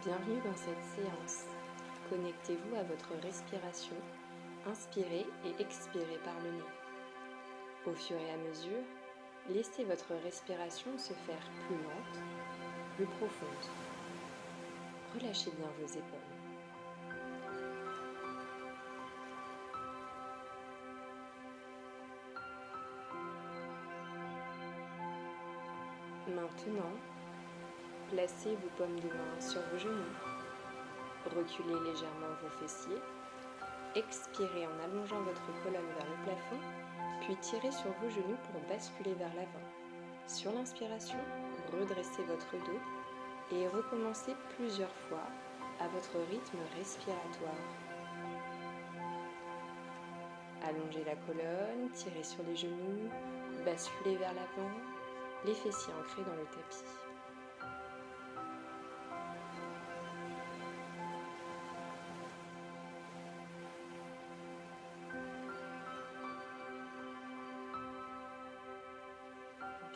Bienvenue dans cette séance. Connectez-vous à votre respiration, inspirez et expirez par le nez. Au fur et à mesure, laissez votre respiration se faire plus lente, plus profonde. Relâchez bien vos épaules. Maintenant, placez vos paumes de main sur vos genoux. Reculez légèrement vos fessiers. Expirez en allongeant votre colonne vers le plafond, puis tirez sur vos genoux pour basculer vers l'avant. Sur l'inspiration, redressez votre dos et recommencez plusieurs fois à votre rythme respiratoire. Allongez la colonne, tirez sur les genoux, basculez vers l'avant, les fessiers ancrés dans le tapis.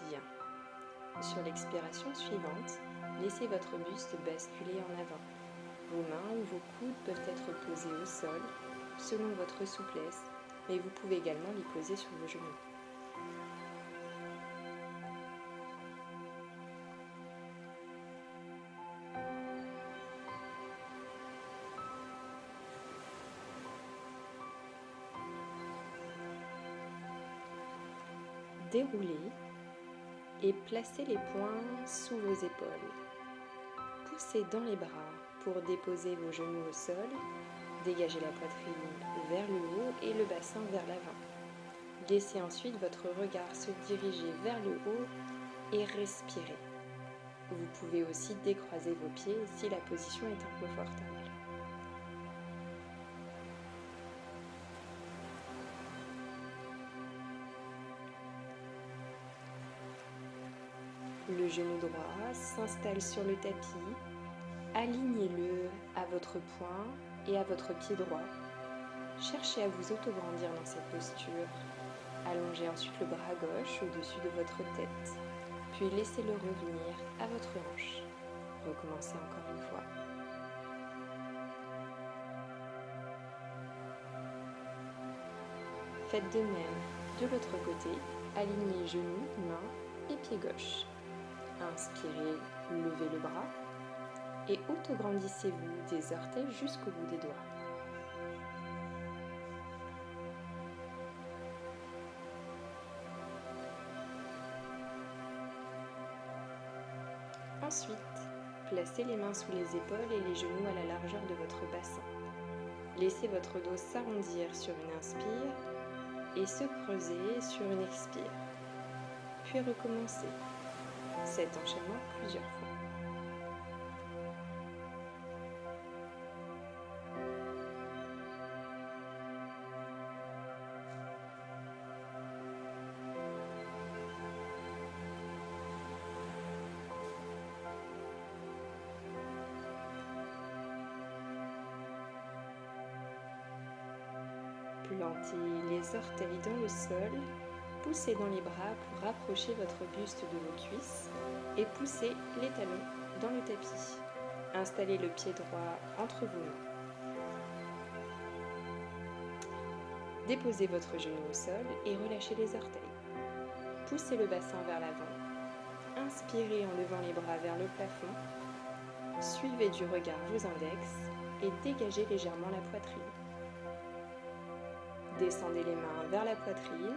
Bien. Sur l'expiration suivante, laissez votre buste basculer en avant. Vos mains ou vos coudes peuvent être posés au sol, selon votre souplesse, mais vous pouvez également les poser sur vos genoux. Déroulez et placez les poings sous vos épaules. Poussez dans les bras pour déposer vos genoux au sol. Dégagez la poitrine vers le haut et le bassin vers l'avant. Laissez ensuite votre regard se diriger vers le haut et respirez. Vous pouvez aussi décroiser vos pieds si la position est inconfortable. Le genou droit s'installe sur le tapis. Alignez-le à votre poing et à votre pied droit. Cherchez à vous autograndir dans cette posture. Allongez ensuite le bras gauche au-dessus de votre tête, puis laissez-le revenir à votre hanche. Recommencez encore une fois. Faites de même de l'autre côté. Alignez genoux, mains et pied gauche. Inspirez, levez le bras et autograndissez-vous des orteils jusqu'au bout des doigts. Ensuite, placez les mains sous les épaules et les genoux à la largeur de votre bassin. Laissez votre dos s'arrondir sur une inspire et se creuser sur une expire. Puis recommencez cet enchaînement plusieurs fois. Plantez les orteils dans le sol, poussez dans les bras pour rapprocher votre buste de vos cuisses et poussez les talons dans le tapis. Installez le pied droit entre vos mains. Déposez votre genou au sol et relâchez les orteils. Poussez le bassin vers l'avant. Inspirez en levant les bras vers le plafond. Suivez du regard vos index et dégagez légèrement la poitrine. Descendez les mains vers la poitrine.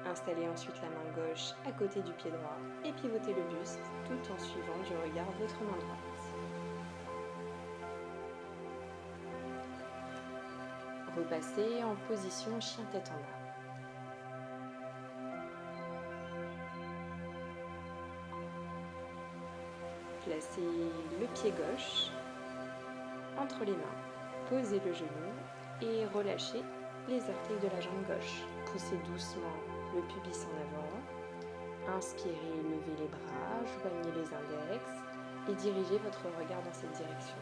Installez ensuite la main gauche à côté du pied droit et pivotez le buste tout en suivant du regard votre main droite. Repassez en position chien tête en bas. Placez le pied gauche entre les mains. Posez le genou et relâchez les orteils de la jambe gauche. Poussez doucement le pubis en avant. Inspirez, levez les bras, joignez les index et dirigez votre regard dans cette direction.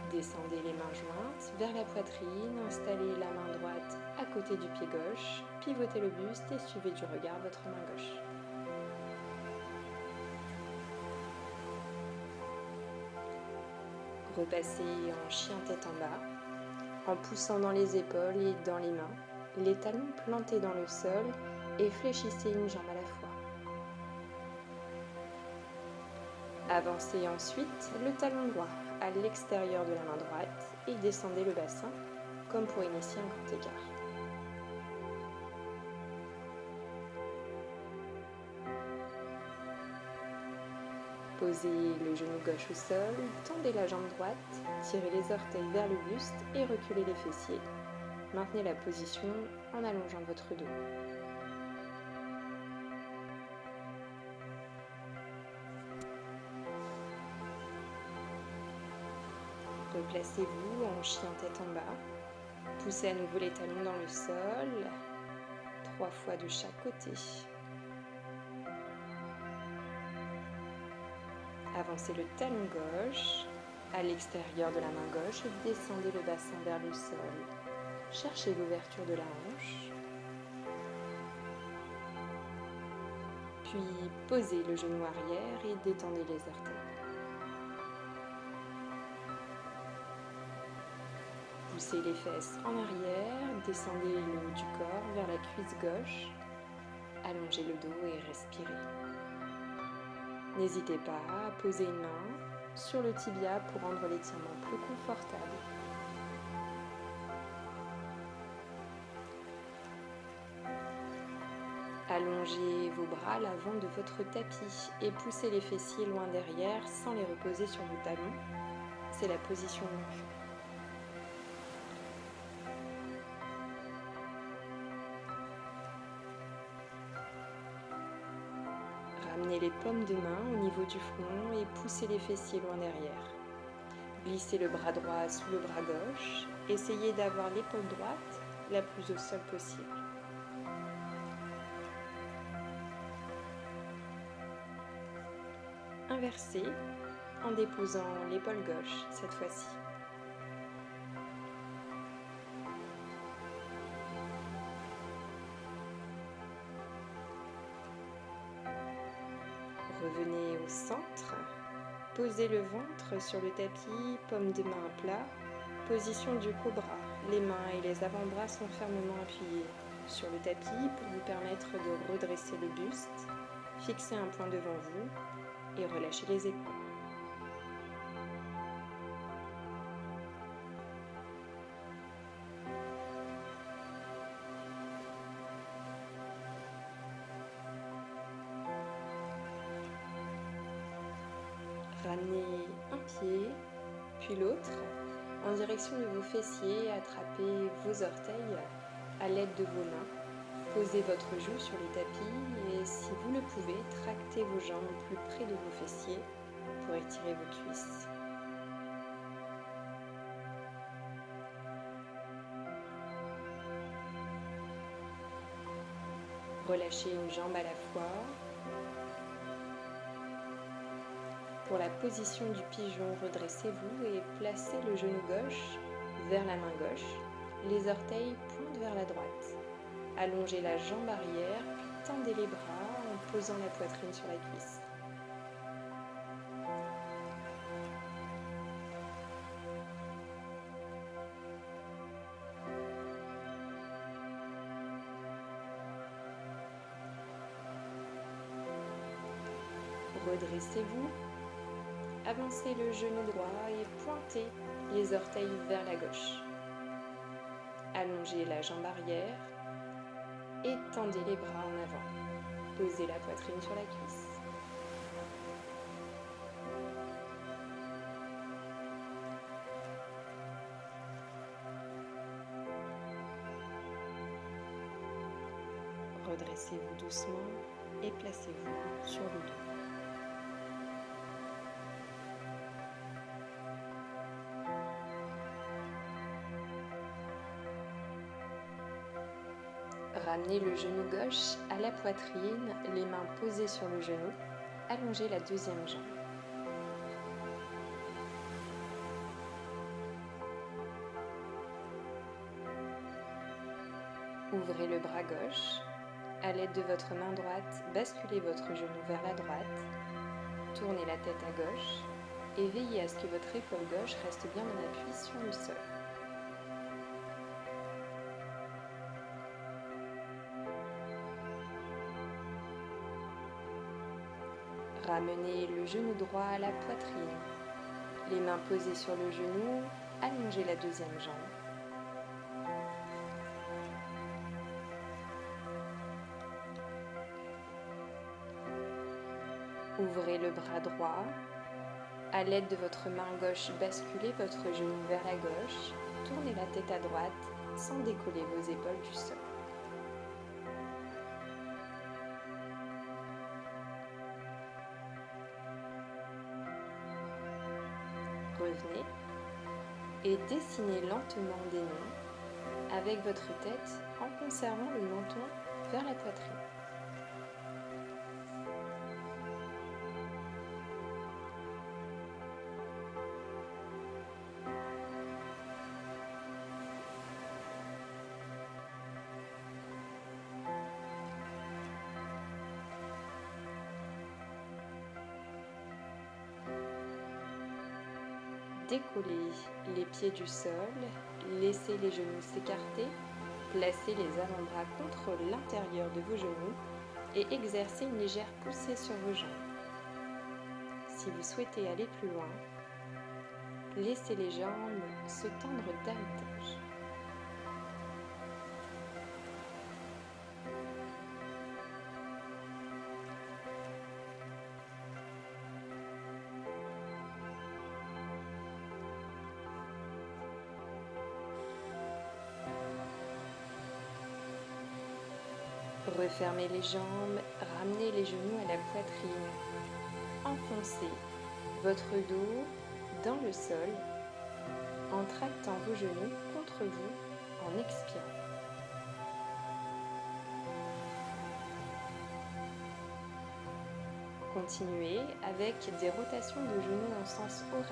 Descendez les mains jointes vers la poitrine, installez la main droite à côté du pied gauche, pivotez le buste et suivez du regard votre main gauche. Repassez en chien tête en bas, en poussant dans les épaules et dans les mains, les talons plantés dans le sol et fléchissez une jambe à la fois. Avancez ensuite le talon droit à l'extérieur de la main droite et descendez le bassin comme pour initier un grand écart. Posez le genou gauche au sol, tendez la jambe droite, tirez les orteils vers le buste et reculez les fessiers. Maintenez la position en allongeant votre dos. Replacez-vous en chien tête en bas. Poussez à nouveau les talons dans le sol, 3 fois de chaque côté. Avancez le talon gauche à l'extérieur de la main gauche et descendez le bassin vers le sol. Cherchez l'ouverture de la hanche. Puis posez le genou arrière et détendez les orteils. Poussez les fesses en arrière, descendez le haut du corps vers la cuisse gauche. Allongez le dos et respirez. N'hésitez pas à poser une main sur le tibia pour rendre l'étirement plus confortable. Allongez vos bras à l'avant de votre tapis et poussez les fessiers loin derrière sans les reposer sur vos talons. C'est la position longue. Ramenez les paumes de main au niveau du front et poussez les fessiers loin derrière. Glissez le bras droit sous le bras gauche. Essayez d'avoir l'épaule droite la plus au sol possible. Inversez en déposant l'épaule gauche cette fois-ci. Revenez au centre, posez le ventre sur le tapis, paume de main à plat, position du cobra. Les mains et les avant-bras sont fermement appuyés sur le tapis pour vous permettre de redresser le buste, fixer un point devant vous et relâcher les épaules. Ramenez un pied, puis l'autre, en direction de vos fessiers. Attrapez vos orteils à l'aide de vos mains. Posez votre joue sur le tapis et, si vous le pouvez, tractez vos jambes plus près de vos fessiers pour étirer vos cuisses. Relâchez une jambe à la fois. Pour la position du pigeon, redressez-vous et placez le genou gauche vers la main gauche. Les orteils pointent vers la droite. Allongez la jambe arrière, puis tendez les bras en posant la poitrine sur la cuisse. Redressez-vous. Avancez le genou droit et pointez les orteils vers la gauche. Allongez la jambe arrière et tendez les bras en avant. Posez la poitrine sur la cuisse. Redressez-vous doucement et placez-vous sur le dos. Ramenez le genou gauche à la poitrine, les mains posées sur le genou. Allongez la deuxième jambe. Ouvrez le bras gauche. À l'aide de votre main droite, basculez votre genou vers la droite. Tournez la tête à gauche. et veillez à ce que votre épaule gauche reste bien en appui sur le sol. Ramenez le genou droit à la poitrine. Les mains posées sur le genou, allongez la deuxième jambe. Ouvrez le bras droit. À l'aide de votre main gauche, basculez votre genou vers la gauche. Tournez la tête à droite sans décoller vos épaules du sol. Revenez et dessinez lentement des noms avec votre tête en conservant le menton vers la poitrine. Décollez les pieds du sol, laissez les genoux s'écarter, placez les avant-bras contre l'intérieur de vos genoux et exercez une légère poussée sur vos jambes. Si vous souhaitez aller plus loin, laissez les jambes se tendre davantage. Refermez les jambes, ramenez les genoux à la poitrine. Enfoncez votre dos dans le sol en tractant vos genoux contre vous en expirant. Continuez avec des rotations de genoux en sens horaire.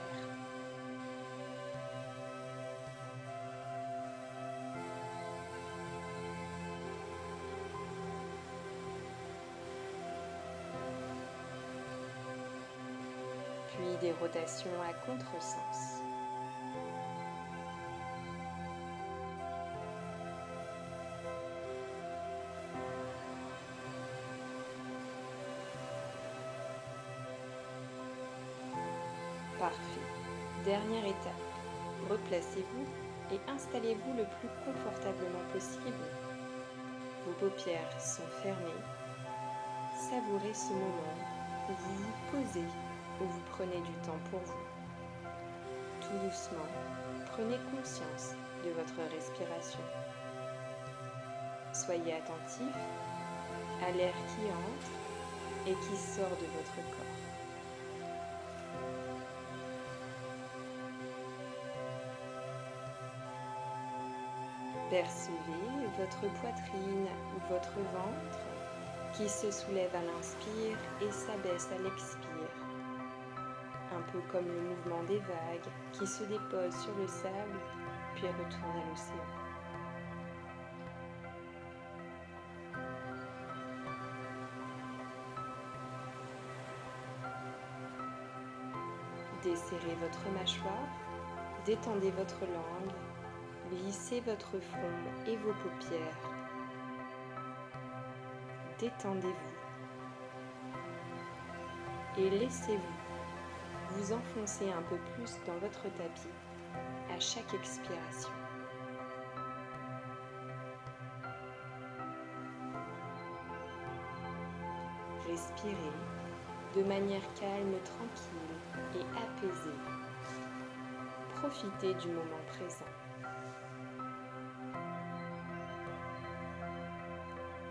Puis des rotations à contresens. Parfait. Dernière étape. Replacez-vous et installez-vous le plus confortablement possible. Vos paupières sont fermées. Savourez ce moment où vous vous posez, où vous prenez du temps pour vous. Tout doucement, prenez conscience de votre respiration. Soyez attentif à l'air qui entre et qui sort de votre corps. Percevez votre poitrine ou votre ventre qui se soulève à l'inspire et s'abaisse à l'expire. Un peu comme le mouvement des vagues qui se déposent sur le sable puis retournent à l'océan. Desserrez votre mâchoire, détendez votre langue, lissez votre front et vos paupières. Détendez-vous et laissez-vous vous enfoncer un peu plus dans votre tapis à chaque expiration. Respirez de manière calme, tranquille et apaisée. Profitez du moment présent.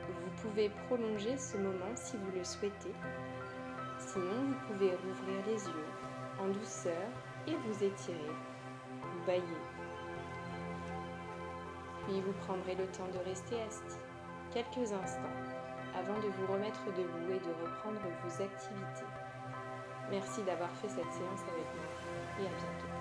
Vous pouvez prolonger ce moment si vous le souhaitez. Sinon, vous pouvez rouvrir les yeux en douceur et vous étirer, vous bailler. Puis vous prendrez le temps de rester assis quelques instants avant de vous remettre debout et de reprendre vos activités. Merci d'avoir fait cette séance avec moi et à bientôt.